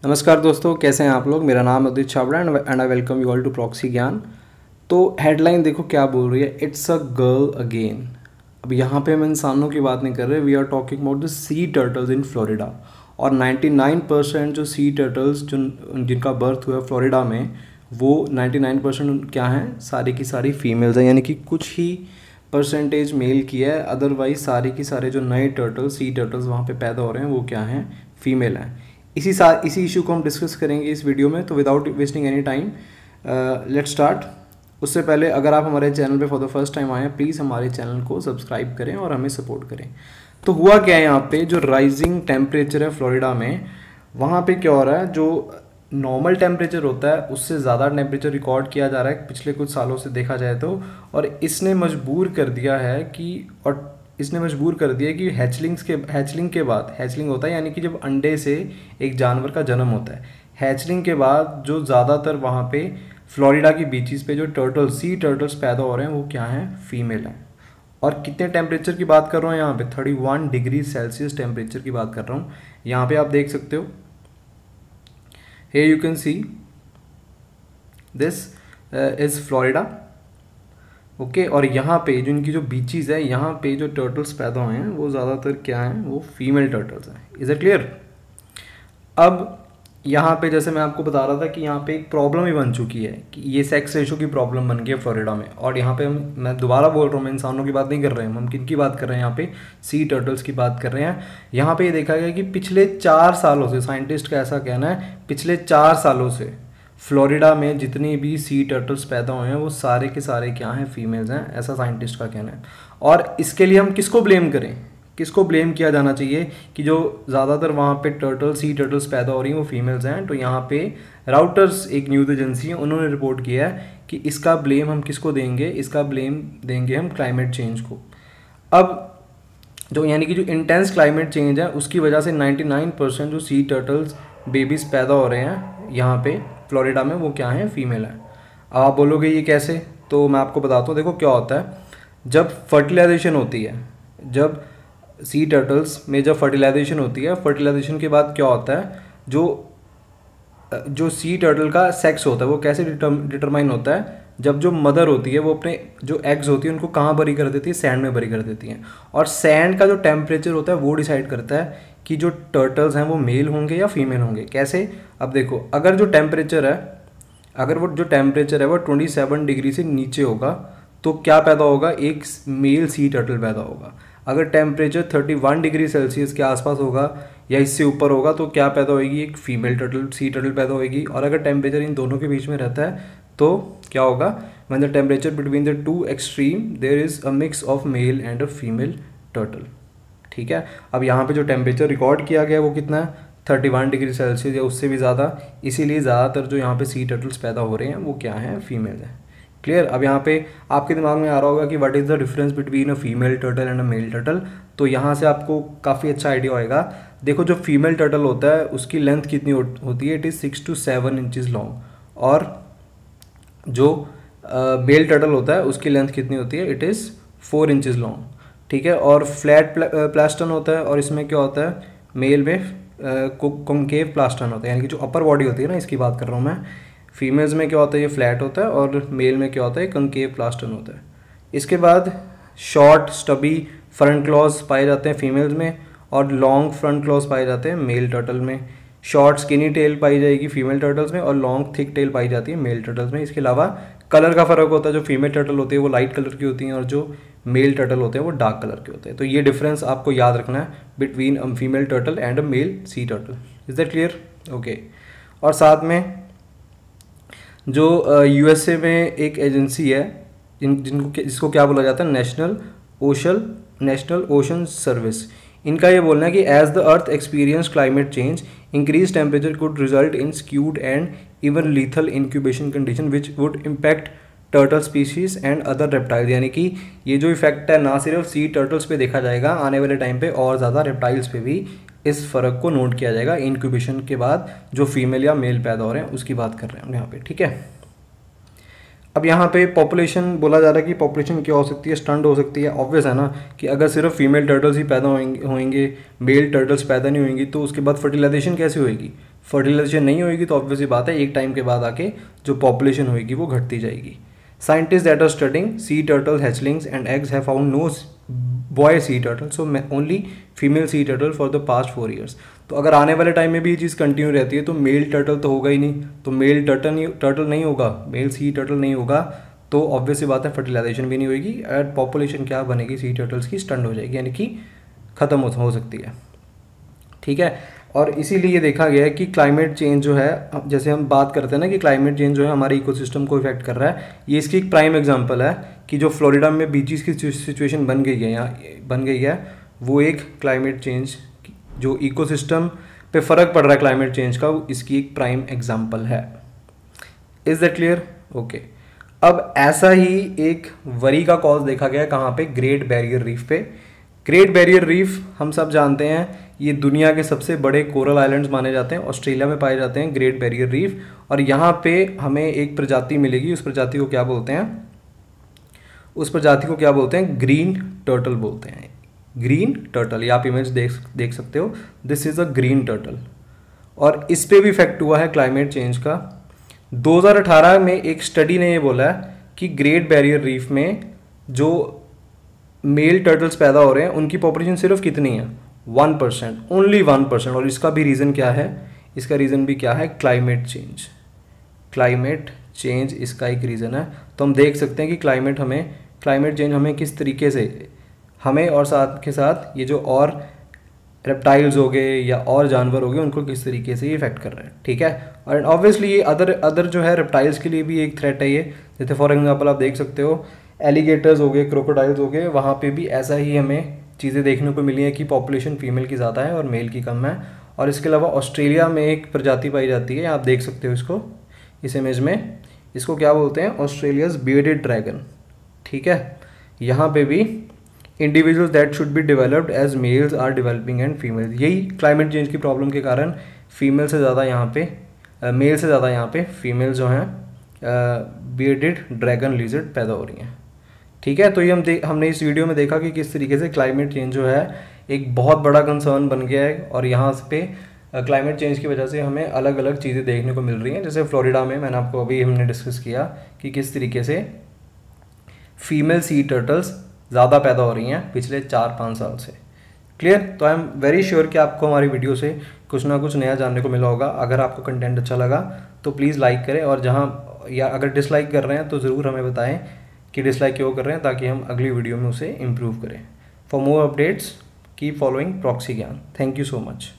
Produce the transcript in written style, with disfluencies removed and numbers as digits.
नमस्कार दोस्तों, कैसे हैं आप लोग। मेरा नाम Udit Chhabra and I welcome you all to Proxy Gyan. तो हेडलाइन देखो क्या बोल रही है, इट्स अ गर्ल अगेन। अब यहाँ पे हम इंसानों की बात नहीं कर रहे, we are talking about the sea turtles in Florida. और 99% जो सी टर्टल्स जो जिनका बर्थ हुआ है फ्लोरिडा में, वो 99% क्या हैं, सारी की सारी फीमेल्स हैं। यानी कि कुछ ही परसेंटेज मेल की है, अदरवाइज सारे की सारे जो नए टर्टल्स सी टर्टल्स वहाँ पे पैदा हो रहे हैं वो क्या हैं, फीमेल हैं। इसी इशू को हम डिस्कस करेंगे इस वीडियो में। तो without wasting any time let's start. उससे पहले अगर आप हमारे चैनल पे फॉर द फर्स्ट टाइम आए हैं, प्लीज़ हमारे चैनल को सब्सक्राइब करें और हमें सपोर्ट करें। तो हुआ क्या है, यहाँ पे जो राइजिंग टेम्परेचर है फ्लोरिडा में, वहाँ पे क्या हो रहा है, जो नॉर्मल टेम्परेचर होता है उससे ज़्यादा टेम्परेचर रिकॉर्ड किया जा रहा है पिछले कुछ सालों से देखा जाए तो। और इसने मजबूर कर दिया है कि हैचलिंग के बाद, हैचलिंग होता है यानी कि जब अंडे से एक जानवर का जन्म होता है, हैचलिंग के बाद जो ज़्यादातर वहाँ पे फ्लोरिडा की बीचेस पे जो सी टर्टल्स पैदा हो रहे हैं वो क्या हैं, फीमेल हैं। और कितने टेम्परेचर की बात कर रहा हूँ यहाँ पे, 31 डिग्री सेल्सियस टेम्परेचर की बात कर रहा हूँ। यहाँ पे आप देख सकते हो, here you can see this is Florida। Okay और यहाँ पे जो इनकी जो बीचीज़ है, यहाँ पे जो टर्टल्स पैदा हुए हैं वो ज़्यादातर क्या हैं, वो फीमेल टर्टल्स हैं। Is it clear. अब यहाँ पे जैसे मैं आपको बता रहा था कि यहाँ पे एक प्रॉब्लम ही बन चुकी है कि ये सेक्स रेशो की प्रॉब्लम बन गई है फ्लोरिडा में। और यहाँ पे मैं दोबारा बोल रहा हूँ, मैं इंसानों की बात नहीं कर रहे हैं, हम किन की बात कर रहे हैं, यहाँ पे सी टर्टल्स की बात कर रहे हैं। यहाँ पे ये देखा गया कि पिछले 4 सालों से, साइंटिस्ट का ऐसा कहना है, पिछले 4 सालों से फ्लोरिडा में जितनी भी सी टर्टल्स पैदा हुए हैं वो सारे के सारे क्या हैं, फीमेल्स हैं, ऐसा साइंटिस्ट का कहना है। और इसके लिए हम किसको ब्लेम करें, किसको ब्लेम किया जाना चाहिए कि जो ज़्यादातर वहाँ पे सी टर्टल्स पैदा हो रही हैं वो फीमेल्स हैं। तो यहाँ पे राउटर्स एक न्यूज़ एजेंसी है, उन्होंने रिपोर्ट किया है कि इसका ब्लेम हम किसको देंगे, इसका ब्लेम देंगे हम क्लाइमेट चेंज को। अब जो यानी कि जो इंटेंस क्लाइमेट चेंज है उसकी वजह से 99% जो सी टर्टल्स बेबीज़ पैदा हो रहे हैं यहाँ पे फ्लोरिडा में वो क्या हैं, फीमेल हैं। अब आप बोलोगे ये कैसे, तो मैं आपको बताता हूँ। देखो क्या होता है, जब फर्टिलाइजेशन होती है, जब सी टर्टल्स में जब फर्टिलाइजेशन होती है, फर्टिलाइजेशन के बाद क्या होता है, जो सी टर्टल का सेक्स होता है वो कैसे डिटरमाइन होता है, जब जो मदर होती है वो अपने जो एग्स होती है उनको कहाँ भरी कर देती है, सैंड में भरी कर देती हैं। और सैंड का जो टेम्परेचर होता है वो डिसाइड करता है कि जो टर्टल्स हैं वो मेल होंगे या फीमेल होंगे। कैसे, अब देखो, अगर वो जो टेम्परेचर है वो 27 डिग्री से नीचे होगा तो क्या पैदा होगा, एक मेल सी टर्टल पैदा होगा। अगर टेम्परेचर 31 डिग्री सेल्सियस के आसपास होगा या इससे ऊपर होगा तो क्या पैदा होगी, एक फीमेल सी टर्टल पैदा होगी। और अगर टेम्परेचर इन दोनों के बीच में रहता है तो क्या होगा, when the temperature between the two extreme there is a mix of male and a female turtle. ठीक है। अब यहाँ पे जो टेम्परेचर रिकॉर्ड किया गया है वो कितना है, 31 डिग्री सेल्सियस या उससे भी ज़्यादा। इसीलिए ज़्यादातर जो यहाँ पे सी टर्टल्स पैदा हो रहे हैं वो क्या हैं, फीमेल हैं। क्लियर। अब यहाँ पे आपके दिमाग में आ रहा होगा कि what is the difference between a female turtle and a male turtle. तो यहाँ से आपको काफ़ी अच्छा आइडिया होएगा। देखो, जो फीमेल टर्टल होता है उसकी लेंथ कितनी होती है, it is 6 to 7 inches long. और जो मेल टर्टल होता है उसकी लेंथ कितनी होती है, इट इज़ 4 इंचज़ लॉन्ग। ठीक है। और फ्लैट प्लास्टन होता है, और इसमें क्या होता है, मेल में कॉन्केव प्लास्टन होता है, यानी कि जो अपर बॉडी होती है ना, इसकी बात कर रहा हूँ मैं। फीमेल्स में क्या होता है, ये फ्लैट होता है, और मेल में क्या होता है, कंकेव प्लास्टन होता है। इसके बाद शॉर्ट स्टबी फ्रंट क्लॉज पाए जाते हैं फीमेल्स में, और लॉन्ग फ्रंट क्लॉज पाए जाते हैं मेल टर्टल में। शॉर्ट स्किनी टेल पाई जाएगी फीमेल टर्टल्स में, और लॉन्ग थिक टेल पाई जाती है मेल टर्टल्स में। इसके अलावा कलर का फ़र्क होता है, जो फीमेल टर्टल होती है वो लाइट कलर की होती हैं, और जो मेल टर्टल होते हैं वो डार्क कलर के होते हैं। तो ये डिफरेंस आपको याद रखना है between a female turtle and a male sea turtle. Is that clear. Okay. और साथ में जो यूएसए में एक एजेंसी है जिसको क्या बोला जाता है, नेशनल ओशन सर्विस। इनका ये बोलना है कि as the earth experience climate change, increase temperature could result in skewed and even lethal incubation condition which would impact turtle species and other reptiles. यानी कि ये जो इफेक्ट है ना सिर्फ सी टर्टल्स पे देखा जाएगा, आने वाले टाइम पे और ज़्यादा रेप्टाइल्स पे भी इस फ़र्क को नोट किया जाएगा। इंक्यूबेशन के बाद जो फीमेल या मेल पैदा हो रहे हैं उसकी बात कर रहे हैं हम यहाँ पे। ठीक है। अब यहाँ पे पॉपुलेशन बोला जा रहा है कि पॉपुलेशन क्या हो सकती है, स्टंट हो सकती है। ऑब्वियस है ना कि अगर सिर्फ फीमेल टर्टल्स ही पैदा होंगे, मेल टर्टल्स पैदा नहीं होंगी, तो उसके बाद फर्टिलाइजेशन कैसे होएगी। फर्टिलाइजेशन नहीं होगी तो ऑब्वियसली बात है एक टाइम के बाद आके जो पॉपुलेशन होगी वो घटती जाएगी. Scientists that are studying sea turtle hatchlings and eggs have found no boy sea turtle, so only female sea turtle for the past 4 years. तो अगर आने वाले टाइम में भी ये चीज़ कंटिन्यू रहती है तो मेल टर्टल तो होगा ही नहीं, तो मेल टर्टल नहीं होगा, मेल सी टर्टल नहीं होगा, तो ऑब्वियसली बात है फर्टिलाइजेशन भी नहीं होगी एंड पॉपुलेशन क्या बनेगी, सी टर्टल्स की स्टंट हो जाएगी, यानी कि ख़त्म हो सकती है. ठीक है. और इसीलिए देखा गया है कि क्लाइमेट चेंज जो है, जैसे हम बात करते हैं ना कि क्लाइमेट चेंज जो है हमारे इकोसिस्टम को इफेक्ट कर रहा है, ये इसकी एक प्राइम एग्जांपल है कि जो फ्लोरिडा में बीचेस की सिचुएशन बन गई है यहाँ बन गई है, वो एक क्लाइमेट चेंज जो इकोसिस्टम पे फ़र्क पड़ रहा है क्लाइमेट चेंज का, इसकी एक प्राइम एग्जाम्पल है. Is that clear? ओके. अब ऐसा ही एक वरी का कॉज देखा गया कहाँ पे, ग्रेट बैरियर रीफ पे. ग्रेट बैरियर रीफ हम सब जानते हैं ये दुनिया के सबसे बड़े कोरल आइलैंड्स माने जाते हैं, ऑस्ट्रेलिया में पाए जाते हैं ग्रेट बैरियर रीफ. और यहाँ पे हमें एक प्रजाति मिलेगी, उस प्रजाति को क्या बोलते हैं, उस प्रजाति को क्या बोलते हैं, ग्रीन टर्टल बोलते हैं. ग्रीन टर्टल, ये आप इमेज देख सकते हो, this is a green turtle. और इस पे भी इफेक्ट हुआ है क्लाइमेट चेंज का. 2018 में एक स्टडी ने ये बोला है कि ग्रेट बैरियर रीफ में जो मेल टर्टल्स पैदा हो रहे हैं उनकी पॉपुलेशन सिर्फ कितनी है, 1%, ओनली 1%. और इसका भी रीज़न क्या है, इसका रीज़न भी क्या है, क्लाइमेट चेंज. क्लाइमेट चेंज इसका एक रीज़न है. तो हम देख सकते हैं कि क्लाइमेट चेंज हमें किस तरीके से, हमें और साथ के साथ ये जो और रेप्टाइल्स हो गए या और जानवर हो गए उनको किस तरीके से ये इफेक्ट कर रहे हैं. ठीक है. और ऑब्वियसली ये अदर जो है रेप्टाइल्स के लिए भी एक थ्रेट है ये. जैसे फॉर एग्जांपल आप देख सकते हो एलिगेटर्स हो गए, क्रोकोडाइल्स हो गए, वहाँ पे भी ऐसा ही हमें चीज़ें देखने को मिली है कि पॉपुलेशन फीमेल की ज़्यादा है और मेल की कम है. और इसके अलावा ऑस्ट्रेलिया में एक प्रजाति पाई जाती है, आप देख सकते हो इसको इस इमेज में, इसको क्या बोलते हैं, ऑस्ट्रेलियाज बियर्डेड ड्रैगन. ठीक है. यहाँ पे भी individuals that should be developed as males are developing and females. यही क्लाइमेट चेंज की प्रॉब्लम के कारण फीमेल से ज़्यादा यहाँ पे मेल से ज़्यादा यहाँ पे फीमेल जो हैं बियर्डेड ड्रैगन लिजर्ड पैदा हो रही हैं. ठीक है. तो ये हमने इस वीडियो में देखा कि किस तरीके से क्लाइमेट चेंज जो है एक बहुत बड़ा कंसर्न बन गया है और यहाँ पे क्लाइमेट चेंज की वजह से हमें अलग अलग चीज़ें देखने को मिल रही हैं. जैसे फ्लोरिडा में मैंने आपको अभी हमने डिस्कस किया कि किस तरीके से फीमेल सी टर्टल्स ज़्यादा पैदा हो रही हैं पिछले 4-5 साल से. क्लियर? तो आई एम वेरी श्योर कि आपको हमारी वीडियो से कुछ ना कुछ नया जानने को मिला होगा. अगर आपको कंटेंट अच्छा लगा तो प्लीज़ लाइक करें, और जहाँ या अगर डिसलाइक कर रहे हैं तो ज़रूर हमें बताएं कि डिसलाइक क्यों कर रहे हैं, ताकि हम अगली वीडियो में उसे इम्प्रूव करें. For more updates keep following Proxy Gyan. Thank you so much.